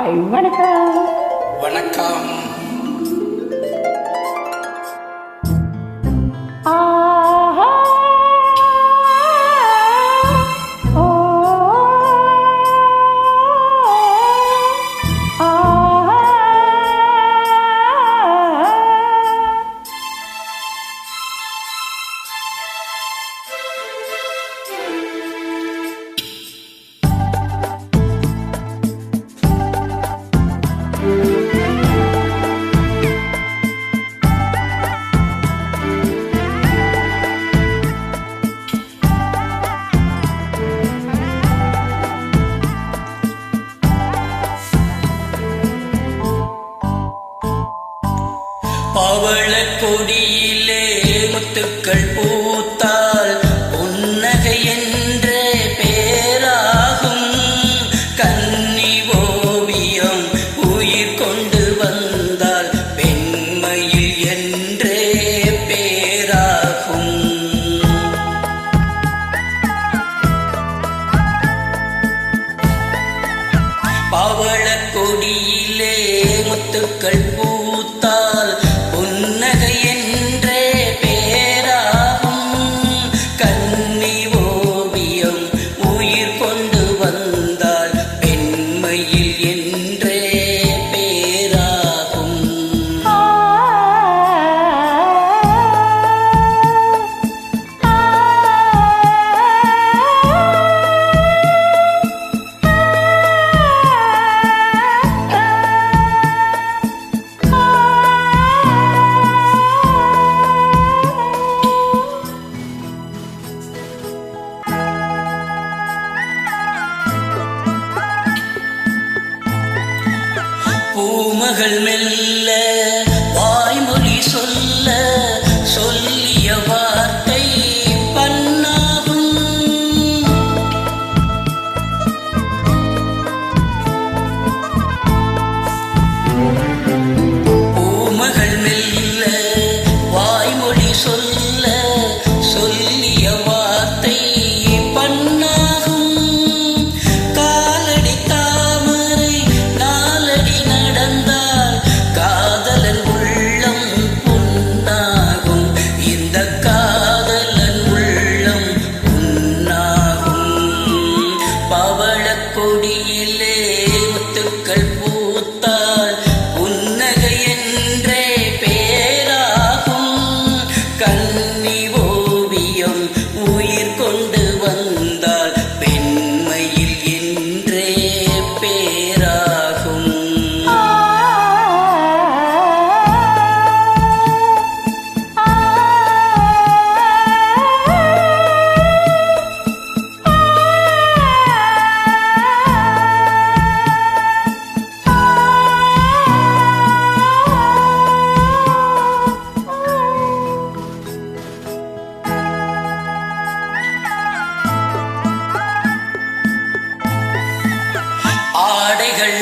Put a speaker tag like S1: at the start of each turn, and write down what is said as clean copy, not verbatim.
S1: Hi வணக்கம்.
S2: வணக்கம். பவள கொடியிலே முத்துக்கள் பூத்தால் புன்னகை என்ற பேராகும். கன்னி ஓவியம் உயிர் கொண்டு வந்தால் பெண்மையில் என்றே பேராகும். பவள கொடியிலே முத்துக்கள் பூத்தால் புன்னகை என்றே பேராகும். கன்னி ஓவியம் உயிர் கொண்டு வந்தால் பெண்மையில் என்றே பேராகும். பூமகள் மெல்ல வாய்மொழி சொல்ல சொல்லிய வார்த்தை பண்ணாகும். பூமகள் மெல்ல வாய்மொழி சொல்ல சொல்லிய வார்த்தை பண்ணாகும். காலடி தாமரை நாலடி நடந்தால் காதலன் உள்ளம் புண்ணாகும். இந்த காதலன் உள்ளம் புண்ணாகும். பவள கொடியிலே முத்துக்கள் பூத்தால் புன்னகை என்றே பேராகும். கன்னி ஓவியம் உயிர் கொண்டு வந்தால் பெண்மையில் என்றே பேராகும். ஆடைகள்